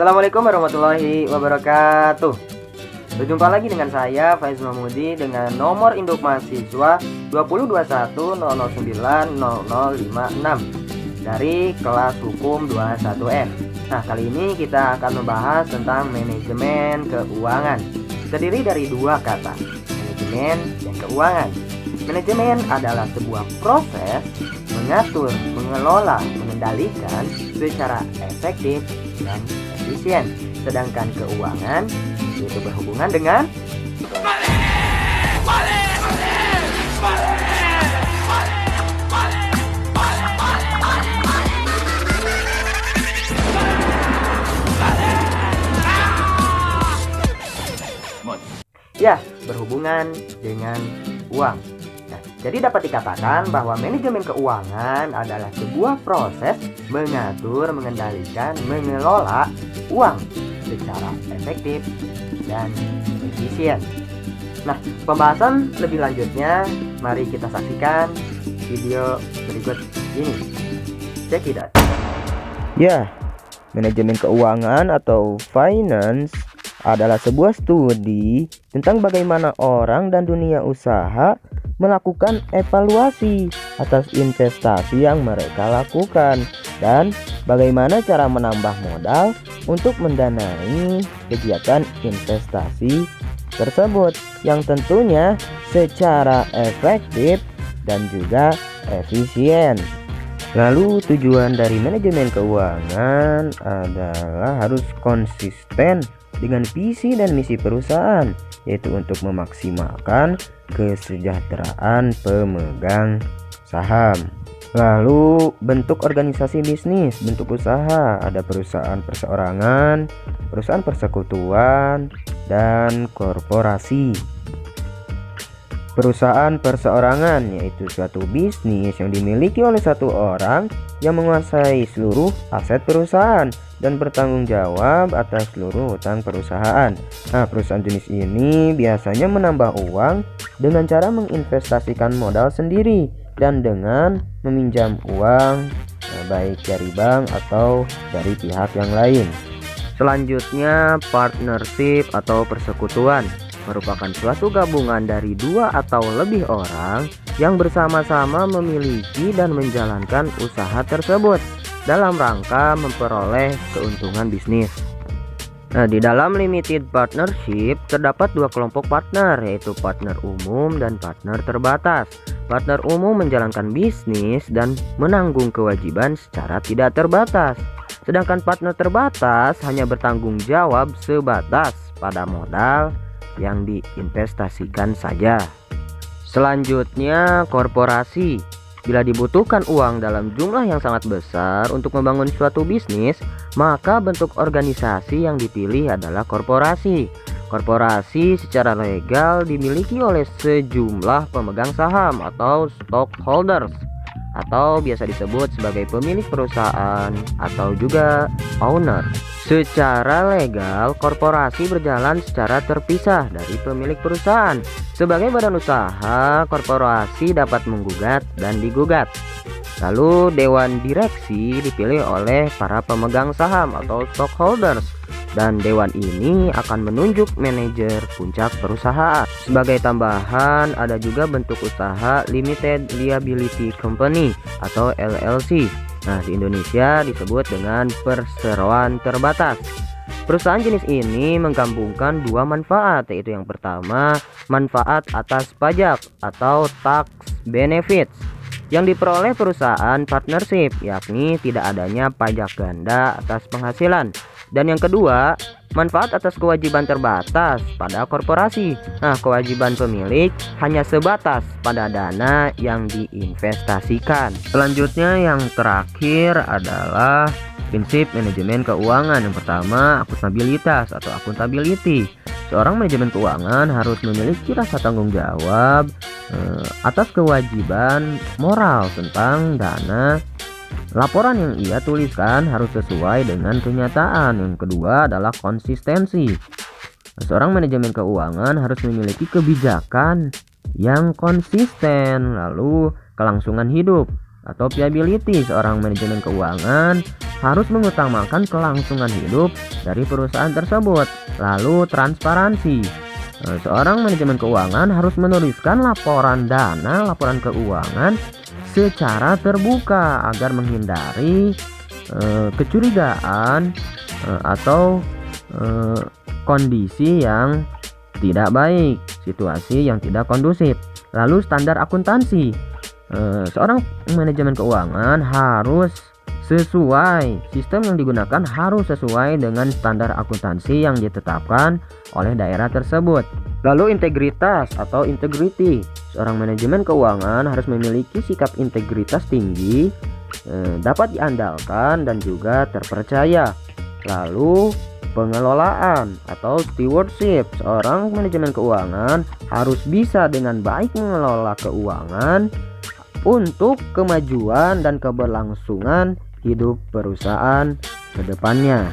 Assalamualaikum warahmatullahi wabarakatuh. Berjumpa lagi dengan saya Faiz Mahmudi dengan nomor induk mahasiswa 202100900056 dari kelas hukum 21N. Nah, kali ini kita akan membahas tentang manajemen keuangan. Terdiri dari dua kata, manajemen dan keuangan. Manajemen adalah sebuah proses mengatur, mengelola, mengendalikan secara efektif dan efisien. Sedangkan keuangan itu berhubungan dengan berhubungan dengan uang. Nah, jadi dapat dikatakan bahwa manajemen keuangan adalah sebuah proses mengatur, mengendalikan, mengelola uang secara efektif dan efisien. Nah, pembahasan lebih lanjutnya mari kita saksikan video berikut ini. Check it out. Ya, manajemen keuangan atau finance adalah sebuah studi tentang bagaimana orang dan dunia usaha melakukan evaluasi atas investasi yang mereka lakukan dan bagaimana cara menambah modal untuk mendanai kegiatan investasi tersebut yang tentunya secara efektif dan juga efisien. Lalu tujuan dari manajemen keuangan adalah harus konsisten dengan visi dan misi perusahaan, yaitu untuk memaksimalkan kesejahteraan pemegang saham. Lalu bentuk organisasi bisnis, bentuk usaha, ada perusahaan perseorangan, perusahaan persekutuan, dan korporasi. Perusahaan perseorangan yaitu suatu bisnis yang dimiliki oleh satu orang yang menguasai seluruh aset perusahaan dan bertanggung jawab atas seluruh hutang perusahaan. Nah, perusahaan jenis ini biasanya menambah uang dengan cara menginvestasikan modal sendiri dan dengan meminjam uang baik dari bank atau dari pihak yang lain. Selanjutnya, partnership atau persekutuan merupakan suatu gabungan dari dua atau lebih orang yang bersama-sama memiliki dan menjalankan usaha tersebut dalam rangka memperoleh keuntungan bisnis. Nah, di dalam limited partnership terdapat dua kelompok partner, yaitu partner umum dan partner terbatas. Partner umum menjalankan bisnis dan menanggung kewajiban secara tidak terbatas. Sedangkan partner terbatas hanya bertanggung jawab sebatas pada modal yang diinvestasikan saja. Selanjutnya, korporasi. Bila dibutuhkan uang dalam jumlah yang sangat besar untuk membangun suatu bisnis, maka bentuk organisasi yang dipilih adalah korporasi. Korporasi secara legal dimiliki oleh sejumlah pemegang saham atau stockholders, atau biasa disebut sebagai pemilik perusahaan atau juga owner. Secara legal, korporasi berjalan secara terpisah dari pemilik perusahaan. Sebagai badan usaha, korporasi dapat menggugat dan digugat. Lalu dewan direksi dipilih oleh para pemegang saham atau stockholders, dan dewan ini akan menunjuk manajer puncak perusahaan. Sebagai tambahan, ada juga bentuk usaha limited liability company atau LLC. Nah, di Indonesia disebut dengan perseroan terbatas. Perusahaan jenis ini menggabungkan dua manfaat, yaitu yang pertama, manfaat atas pajak atau tax benefits yang diperoleh perusahaan partnership, yakni tidak adanya pajak ganda atas penghasilan. Dan yang kedua, manfaat atas kewajiban terbatas pada korporasi. Nah, kewajiban pemilik hanya sebatas pada dana yang diinvestasikan. Selanjutnya yang terakhir adalah prinsip manajemen keuangan. Yang pertama, akuntabilitas atau accountability. Seorang manajemen keuangan harus memiliki rasa tanggung jawab atas kewajiban moral tentang dana. Laporan yang ia tuliskan harus sesuai dengan kenyataan. Yang kedua adalah konsistensi. Seorang manajemen keuangan harus memiliki kebijakan yang konsisten. Lalu kelangsungan hidup. atau viability seorang manajemen keuangan harus mengutamakan kelangsungan hidup dari perusahaan tersebut. Lalu transparansi. Seorang manajemen keuangan harus menuliskan laporan dana, laporan keuangan secara terbuka agar menghindari kecurigaan atau kondisi yang tidak baik, situasi yang tidak kondusif. Lalu standar akuntansi. Seorang manajemen keuangan harus sesuai, sistem yang digunakan harus sesuai dengan standar akuntansi yang ditetapkan oleh daerah tersebut. Lalu integritas atau integrity. Seorang manajemen keuangan harus memiliki sikap integritas tinggi, dapat diandalkan dan juga terpercaya. Lalu pengelolaan atau stewardship. Seorang manajemen keuangan harus bisa dengan baik mengelola keuangan untuk kemajuan dan keberlangsungan hidup perusahaan ke depannya.